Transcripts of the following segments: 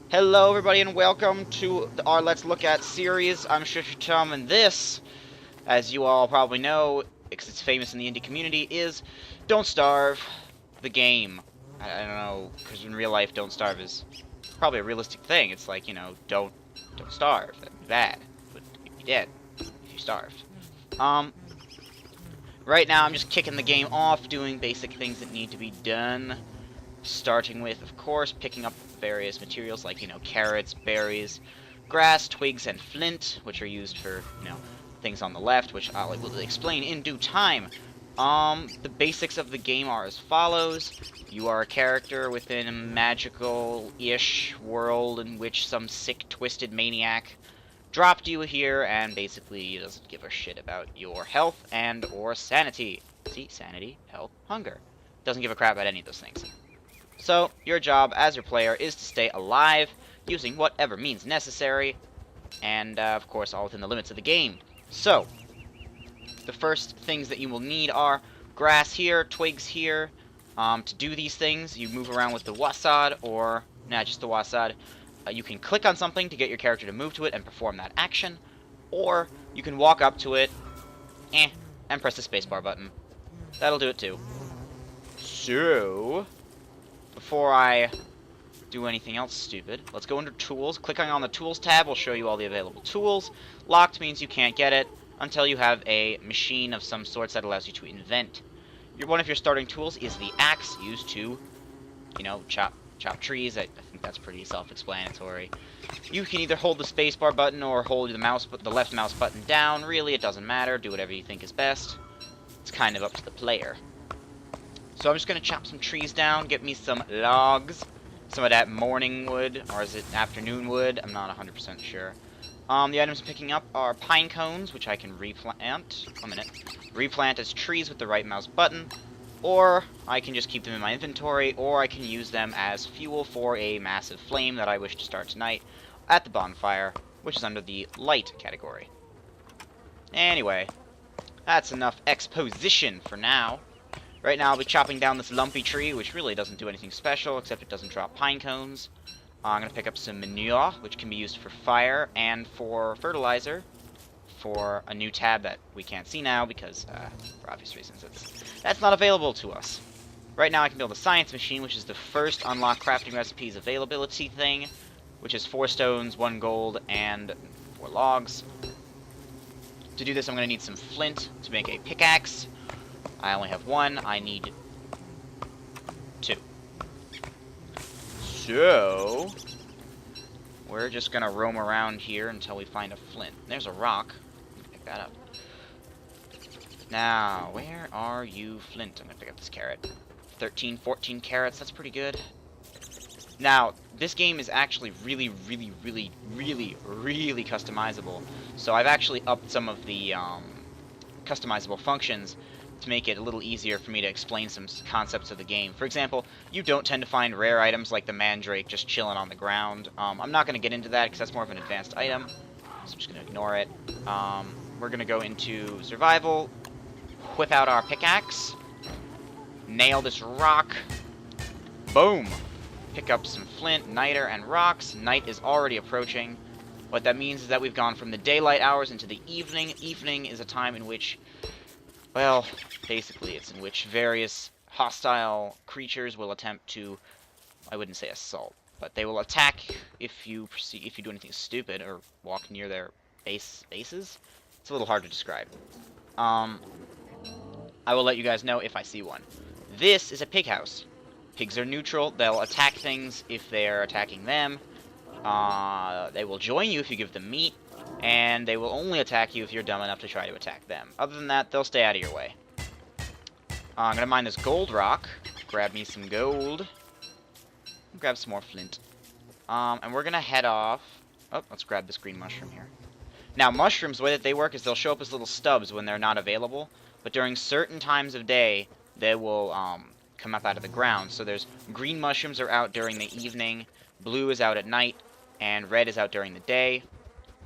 Hello, everybody, and welcome to our Let's Look At series. I'm shchtm, and this, as you all probably know, because it's famous in the indie community, is Don't Starve, the game. I don't know, because in real life, Don't Starve is probably a realistic thing. It's like, don't starve. That'd be bad. But you'd be dead if you starved. Um, right now, I'm just kicking the game off, doing basic things that need to be done. Starting with, of course, picking up various materials like, carrots, berries, grass, twigs, and flint, which are used for, things on the left, which I'll explain in due time. The basics of the game are as follows. You are a character within a magical-ish world in which some sick, twisted maniac dropped you here and basically doesn't give a shit about your health and or sanity. See, sanity, health, hunger. Doesn't give a crap about any of those things. So, your job as your player is to stay alive, using whatever means necessary, and of course all within the limits of the game. So, the first things that you will need are grass here, twigs here. To do these things, you move around with the wasad, or, just the wasad. You can click on something to get your character to move to it and perform that action, or you can walk up to it, and press the spacebar button. That'll do it too. So, before I do anything else stupid, let's go under Tools. Clicking on the Tools tab will show you all the available tools. Locked means you can't get it until you have a machine of some sorts that allows you to invent. One of your starting tools is the axe, used to, chop trees. I think that's pretty self-explanatory. You can either hold the spacebar button or hold the left mouse button down. Really, it doesn't matter. Do whatever you think is best. It's kind of up to the player. So I'm just going to chop some trees down, get me some logs, some of that morning wood, or is it afternoon wood? I'm not 100% sure. The items I'm picking up are pine cones, which I can replant. Replant as trees with the right mouse button, or I can just keep them in my inventory, or I can use them as fuel for a massive flame that I wish to start tonight at the bonfire, which is under the light category. Anyway, that's enough exposition for now. Right now I'll be chopping down this lumpy tree, which really doesn't do anything special, except it doesn't drop pine cones. I'm going to pick up some manure, which can be used for fire and for fertilizer, for a new tab that we can't see now, because, for obvious reasons, that's not available to us. Right now I can build a science machine, which is the first unlock crafting recipes availability thing, which is 4 stones, 1 gold, and 4 logs. To do this I'm going to need some flint to make a pickaxe. I only have 1. I need 2. So, we're just gonna roam around here until we find a flint. There's a rock. Pick that up. Now, where are you, flint? I'm gonna pick up this carrot. 13, 14 carrots. That's pretty good. Now, this game is actually really customizable. So I've actually upped some of the customizable functions to make it a little easier for me to explain some concepts of the game. For example, you don't tend to find rare items like the mandrake just chilling on the ground. I'm not going to get into that because that's more of an advanced item, so I'm just going to ignore it. We're going to go into survival, whip out our pickaxe, nail this rock, boom! Pick up some flint, niter, and rocks. Night is already approaching. What that means is that we've gone from the daylight hours into the evening. Evening is a time in which, well, basically it's in which various hostile creatures will attempt to, I wouldn't say assault, but they will attack if you do anything stupid or walk near their bases. It's a little hard to describe. I will let you guys know if I see one. This is a pig house. Pigs are neutral. They'll attack things if they're attacking them. They will join you if you give them meat. And they will only attack you if you're dumb enough to try to attack them. Other than that, they'll stay out of your way. I'm going to mine this gold rock. Grab me some gold. Grab some more flint. And we're going to head off. Oh, let's grab this green mushroom here. Now, mushrooms, the way that they work is they'll show up as little stubs when they're not available. But during certain times of day, they will come up out of the ground. So there's green mushrooms are out during the evening, blue is out at night, and red is out during the day.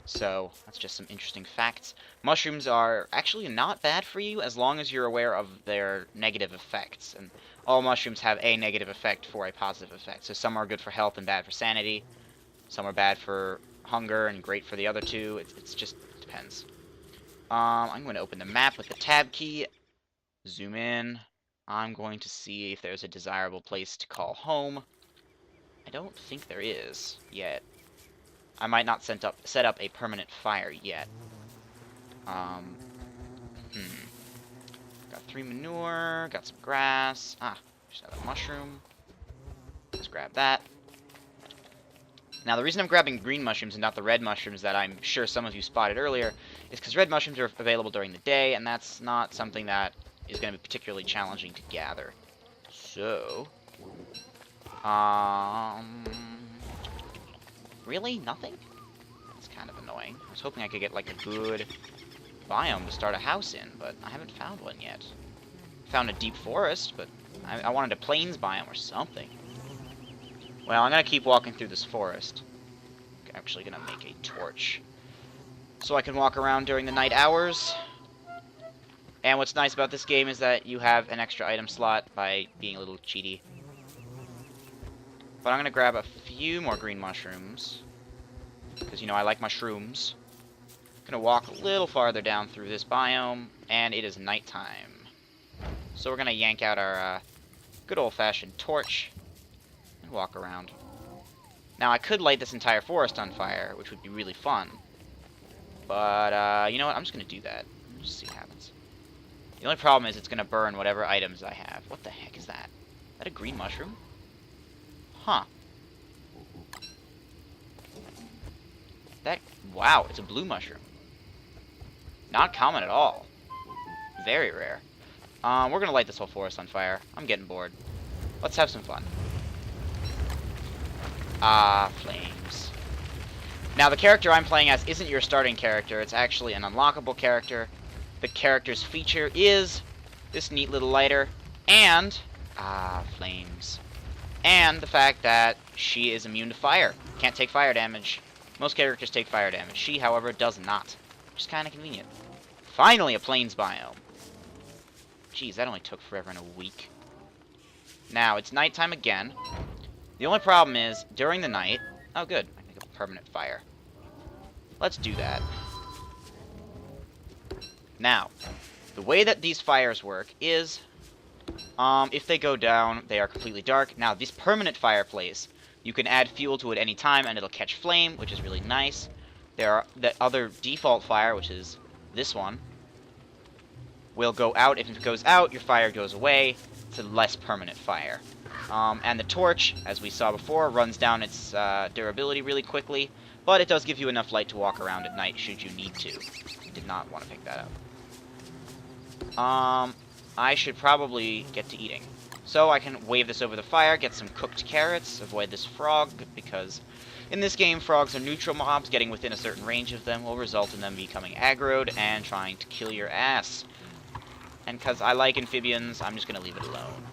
So, that's just some interesting facts. Mushrooms are actually not bad for you as long as you're aware of their negative effects. And all mushrooms have a negative effect for a positive effect. So some are good for health and bad for sanity. Some are bad for hunger and great for the other two. It's just depends. I'm going to open the map with the tab key. Zoom in. I'm going to see if there's a desirable place to call home. I don't think there is yet. I might not set up a permanent fire yet. Got 3 manure, got some grass. Just have a mushroom. Let's grab that. Now, the reason I'm grabbing green mushrooms and not the red mushrooms that I'm sure some of you spotted earlier is because red mushrooms are available during the day, and that's not something that is going to be particularly challenging to gather. So, really? Nothing? That's kind of annoying. I was hoping I could get, like, a good biome to start a house in, but I haven't found one yet. Found a deep forest, but I wanted a plains biome or something. Well, I'm going to keep walking through this forest. I'm actually going to make a torch so I can walk around during the night hours. And what's nice about this game is that you have an extra item slot by being a little cheaty. But I'm going to grab a few more green mushrooms, because, you know, I like mushrooms. I'm going to walk a little farther down through this biome, and it is nighttime. So we're going to yank out our good old-fashioned torch and walk around. Now, I could light this entire forest on fire, which would be really fun. But, you know what? I'm just going to do that. Just see what happens. The only problem is it's going to burn whatever items I have. What the heck is that? Is that a green mushroom? Huh. Wow, it's a blue mushroom. Not common at all. Very rare. We're going to light this whole forest on fire. I'm getting bored. Let's have some fun. Flames. Now, the character I'm playing as isn't your starting character. It's actually an unlockable character. The character's feature is this neat little lighter, and, flames. And the fact that she is immune to fire. Can't take fire damage. Most characters take fire damage. She, however, does not. Which is kind of convenient. Finally, a plains biome. Jeez, that only took forever and a week. Now, it's nighttime again. The only problem is, during the night... Oh, good. I can make a permanent fire. Let's do that. Now, the way that these fires work is... if they go down, they are completely dark. Now, this permanent fireplace, you can add fuel to it any time, and it'll catch flame, which is really nice. There are the other default fire, which is this one, will go out. If it goes out, your fire goes away. It's a less permanent fire. And the torch, as we saw before, runs down its durability really quickly, but it does give you enough light to walk around at night should you need to. Did not want to pick that up. I should probably get to eating. So I can wave this over the fire, get some cooked carrots, avoid this frog, because in this game, frogs are neutral mobs. Getting within a certain range of them will result in them becoming aggroed and trying to kill your ass. And because I like amphibians, I'm just going to leave it alone.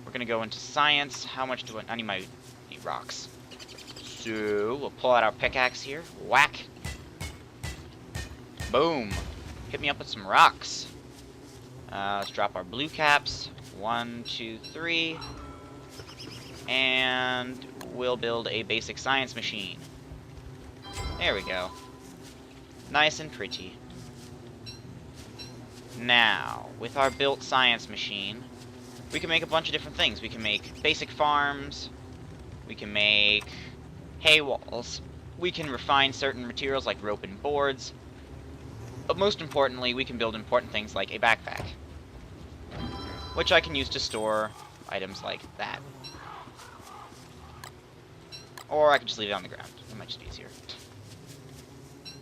We're going to go into science. How much do I need rocks. So, we'll pull out our pickaxe here. Whack. Boom. Hit me up with some rocks. Let's drop our blue caps. 1, 2, 3. And we'll build a basic science machine. There we go. Nice and pretty. Now, with our built science machine, we can make a bunch of different things. We can make basic farms. We can make hay walls. We can refine certain materials like rope and boards. But most importantly, we can build important things like a backpack, which I can use to store items like that. Or I can just leave it on the ground. That might just be easier.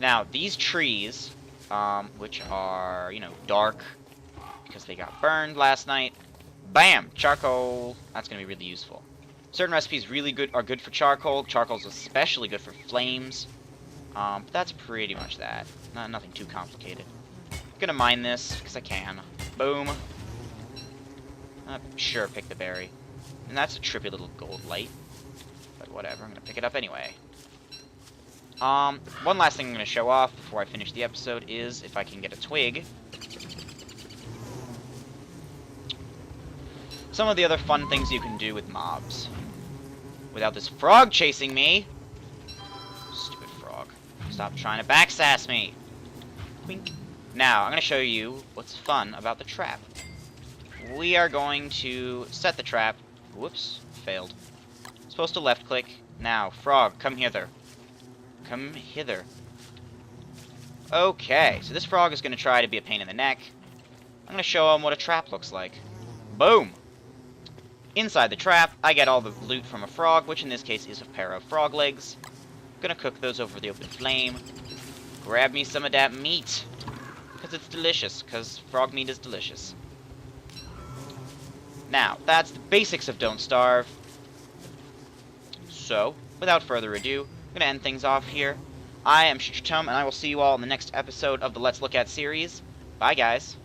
Now, these trees, which are, you know, dark because they got burned last night. Bam! Charcoal. That's going to be really useful. Certain recipes are good for charcoal. Charcoal's especially good for flames. But that's pretty much that. Nothing too complicated. Gonna mine this, because I can. Boom. Sure, pick the berry. And that's a trippy little gold light. But whatever, I'm gonna pick it up anyway. One last thing I'm gonna show off before I finish the episode is if I can get a twig. Some of the other fun things you can do with mobs. Without this frog chasing me. Stop trying to backsass me. Wink. Now, I'm going to show you what's fun about the trap. We are going to set the trap. Whoops, failed. Supposed to left click. Now, frog, come hither. Come hither. Okay, so this frog is going to try to be a pain in the neck. I'm going to show him what a trap looks like. Boom! Inside the trap, I get all the loot from a frog, which in this case is a pair of frog legs. I'm going to cook those over the open flame. Grab me some of that meat. Because it's delicious, because frog meat is delicious. Now, that's the basics of Don't Starve. So, without further ado, I'm going to end things off here. I am shchtm, and I will see you all in the next episode of the Let's Look At series. Bye, guys.